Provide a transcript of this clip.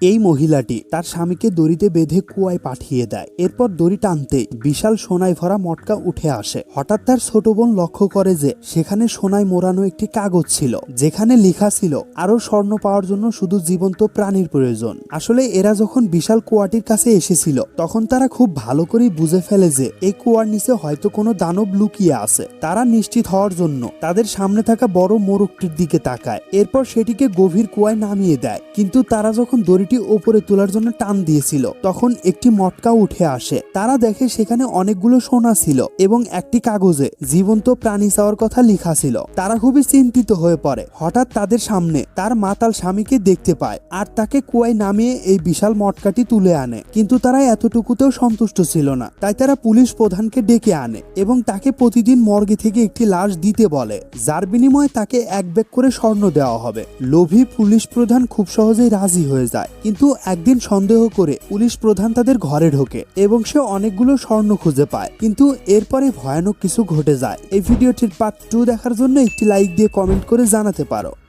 এই মহিলাটি তার স্বামীকে দড়িতে বেঁধে কুয়ায় পাঠিয়ে দেয়। এরপর দড়ি টানতে বিশাল সোনায় ভরা মটকা উঠে আসে। হঠাৎ তার ছোট বোন লক্ষ্য করে যে সেখানে সোনায় মোড়ানো একটি কাগজ ছিল, যেখানে লেখা ছিল আরো স্বর্ণ পাওয়ার জন্য শুধু জীবন্ত প্রাণীর প্রয়োজন। আসলে এরা যখন বিশাল কুয়াটির কাছে এসেছিল তখন তারা খুব ভালো করেই বুঝে ফেলে যে এই কুয়ার নিচে হয়তো কোনো দানব লুকিয়ে আছে। তারা নিশ্চিত হওয়ার জন্য তাদের সামনে থাকা বড় মোরগটির দিকে তাকায়, এরপর সেটিকে গভীর কুয়ায় নামিয়ে দেয়। কিন্তু তারা যখন দড়িটি উপরে তোলার জন্য টান দিয়েছিল তখন একটি মটকা উঠে আসে। তারা দেখে সেখানে অনেকগুলো সোনা ছিল এবং একটি কাগজে জীবন্ত প্রাণী চাওয়ার কথা লেখা ছিল। তারা খুবই চিন্তিত হয়ে পড়ে। হঠাৎ তাদের সামনে তার মাতাল স্বামীকে দেখতে পায় আর তাকে কুয়ায় নামিয়ে এই বিশাল মটকাটি তুলে আনে। কিন্তু তারা এতটুকুতেও সন্তুষ্ট ছিল না, তাই তারা পুলিশ প্রধানকে ডেকে আনে এবং তাকে প্রতিদিন মর্গে থেকে একটি লাশ দিতে বলে, যার বিনিময়ে তাকে 1 ব্যাগ করে স্বর্ণ দেওয়া হবে। লোভী পুলিশ প্রধান খুব সহজেই রাজি হয়ে যায়, কিন্তু একদিন সন্দেহ করে পুলিশ প্রধান তাদের ঘরে ঢোকে এবং সে অনেকগুলো স্বর্ণ খুঁজে পায়। কিন্তু এরপরে ভয়ানক কিছু ঘটে যায়। এই ভিডিওটির পার্ট 2 দেখার জন্য একটি লাইক দিয়ে কমেন্ট করে জানাতে পারো।